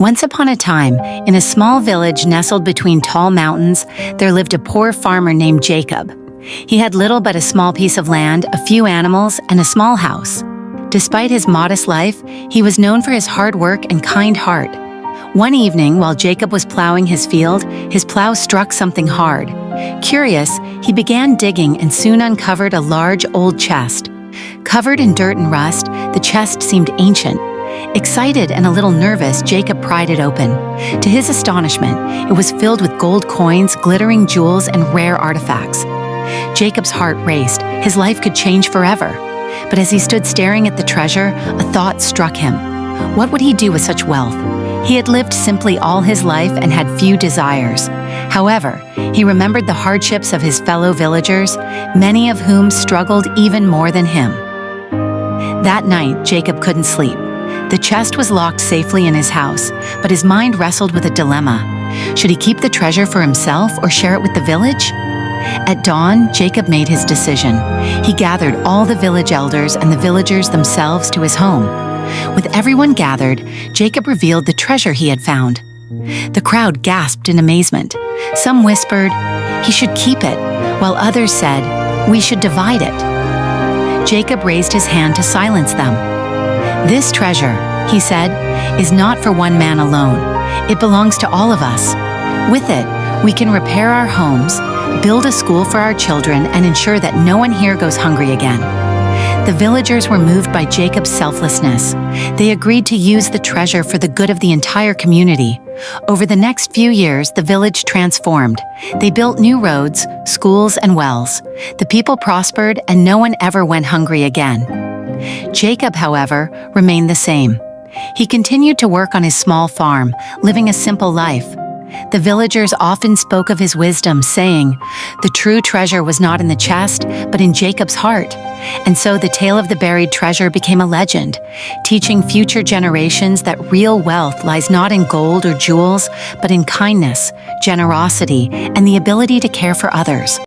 Once upon a time, in a small village nestled between tall mountains, there lived a poor farmer named Jacob. He had little but a small piece of land, a few animals, and a small house. Despite his modest life, he was known for his hard work and kind heart. One evening, while Jacob was plowing his field, his plow struck something hard. Curious, he began digging and soon uncovered a large old chest. Covered in dirt and rust, the chest seemed ancient. Excited and a little nervous, Jacob pried it open. To his astonishment, it was filled with gold coins, glittering jewels, and rare artifacts. Jacob's heart raced. His life could change forever. But as he stood staring at the treasure, a thought struck him. What would he do with such wealth? He had lived simply all his life and had few desires. However, he remembered the hardships of his fellow villagers, many of whom struggled even more than him. That night, Jacob couldn't sleep. The chest was locked safely in his house, but his mind wrestled with a dilemma. Should he keep the treasure for himself or share it with the village? At dawn, Jacob made his decision. He gathered all the village elders and the villagers themselves to his home. With everyone gathered, Jacob revealed the treasure he had found. The crowd gasped in amazement. Some whispered, "He should keep it," while others said, "We should divide it." Jacob raised his hand to silence them. "This treasure," he said, "is not for one man alone. It belongs to all of us. With it, we can repair our homes, build a school for our children, and ensure that no one here goes hungry again." The villagers were moved by Jacob's selflessness. They agreed to use the treasure for the good of the entire community. Over the next few years, the village transformed. They built new roads, schools, and wells. The people prospered, and no one ever went hungry again. Jacob, however, remained the same. He continued to work on his small farm, living a simple life. The villagers often spoke of his wisdom, saying, "The true treasure was not in the chest, but in Jacob's heart." And so the tale of the buried treasure became a legend, teaching future generations that real wealth lies not in gold or jewels, but in kindness, generosity, and the ability to care for others.